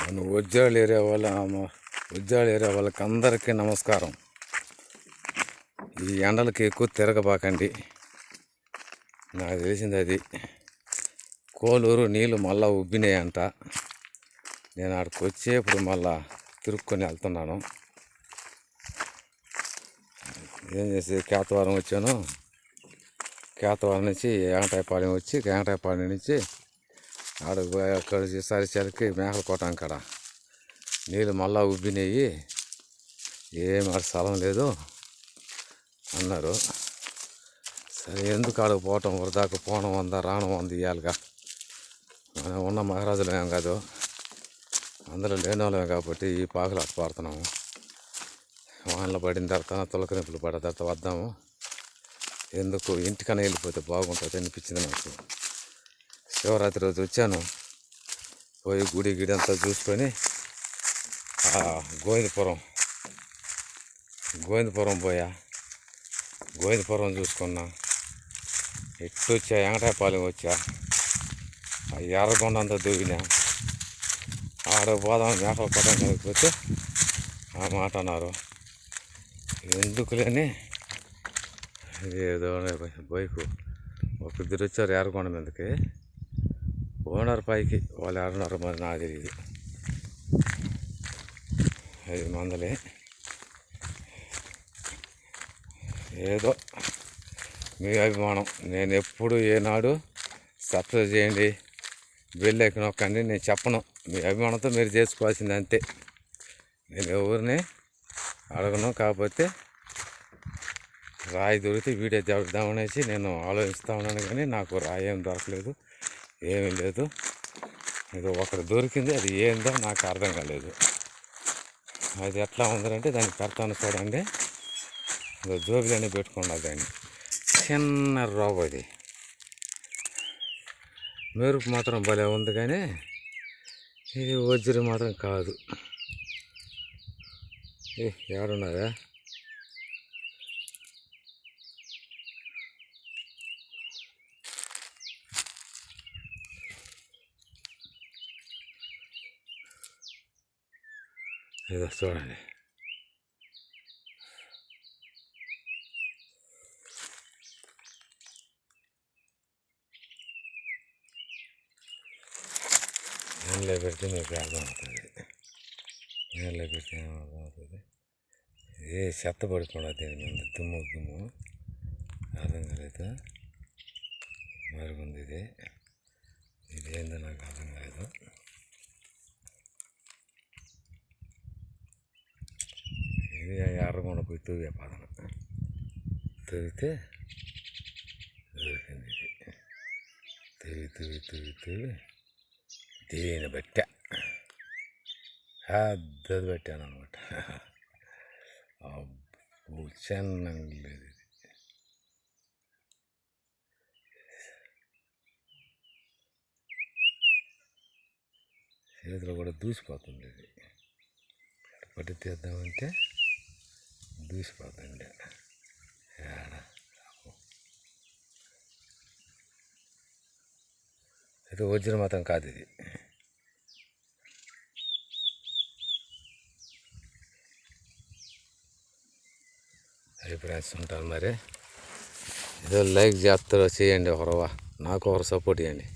మన ఉజ్జాల ఏరియా వాళ్ళకి అందరికీ నమస్కారం. ఈ ఎండలకి ఎక్కువ తిరగబాకండి. నాకు తెలిసింది అది. కోలూరు నీళ్ళు మళ్ళా ఉబ్బినాయంట. నేను అక్కడికి వచ్చేప్పుడు మళ్ళా తిరుక్కొని వెళ్తున్నాను. ఏం చేసి కేతవరం వచ్చాను. కేతవరం నుంచి వెంకటాయపాలెం వచ్చి వెంకటాయపాలెం నుంచి అక్కడ సరిసరికి మేకల కోటం కాడ నీళ్ళు మళ్ళా ఉబ్బినాయి, ఏం అక్కడ స్థలం లేదు అన్నారు. సరే ఎందుకు ఆడకు పోవటం, వరదాకా పోవడం వంద రావడం వంద ఇవ్వాలిగా. మనం ఉన్న మహారాజులు ఏం కాదు, అందరూ లేని వాళ్ళమే కాబట్టి ఈ పాకలు అట్ట పడుతున్నాము. వానలు పడిన తర్వాత తొలకరింపులు పడిన తర్వాత వద్దాము, ఎందుకు ఇంటికన్నా వెళ్ళిపోతే బాగుంటుంది అనిపించింది నాకు. శివరాత్రి రోజు వచ్చాను, పోయి గుడి అంతా చూసుకొని గోవిందపురం పోయా. గోవిందపురం చూసుకున్నా, ఎట్టు వచ్చా వెంకటాయపాలెం వచ్చా, ఎర్రగొండ అంతా దిగినా. ఆడ పోదాం మేకల కోటం కలిగిపోతే ఆ మాట అన్నారు. ఎందుకులేని ఏదో బైకు ఒక ఇద్దరు వచ్చారు ఎర్రగొండ మీదకి, ఓనర్ పైకి వాళ్ళు ఎవరున్నారు మరి నాకు తెలియదు. 500 ఏదో మీ అభిమానం. నేను ఎప్పుడు ఏనాడు సబ్స్క్రైబ్ చేయండి, బెల్ ఐకాన్ నొక్కండి నేను చెప్పను. మీ అభిమానంతో మీరు చేసుకోవాల్సింది అంతే. నేను ఎవరిని అడగను. కాకపోతే రాయి దొరికితే వీడియో చెప్దామనేసి నేను ఆలోచిస్తూ ఉన్నాను, కానీ నాకు రాయి ఏం దొరకలేదు, ఏమీ లేదు. ఇది ఒకటి దొరికింది, అది ఏందో నాకు అర్థం కాలేదు. అది ఎట్లా ఉందంటే దాన్ని పెడతాను చూడండి. జోబిలన్నీ పెట్టుకున్నా దాన్ని. చిన్న రోబు అది, మెరుపు మాత్రం భలే ఉంది, కానీ ఇది వజ్రం మాత్రం కాదు. ఎవరున్నారా? ఏదో చూడండి. నీళ్ళలో పెడితే మీకు అర్థమవుతుంది. నీళ్ళలో పెడితే అర్థమవుతుంది. ఏ చెత్త పడిపోవడం దీని మీద దుమ్ము అర్థం కాలేదు. మరుగుంది ఇది ఏందో నాకు అర్థం కాలేదు. ఇది ఎర్రగొండ పోయి తూగే పదన తూగితే దొరికింది. ఇది తూగి దీని బట్టా పెద్దది పెట్టాను అనమాట. చిన్నంగా లేదు ఇది. చేతిలో కూడా దూసిపోతుంది. ఇది పట్టి తీద్దామంటే దూసిపోతుంది. అయితే వజ్రం మాత్రం కాదు ఇది. అది ఫ్రెండ్స్ ఉంటారు మరి. ఏదో లైక్ చేస్తారో చేయండి, ఒకరవా నాకు ఒకరు సపోర్ట్ చేయండి.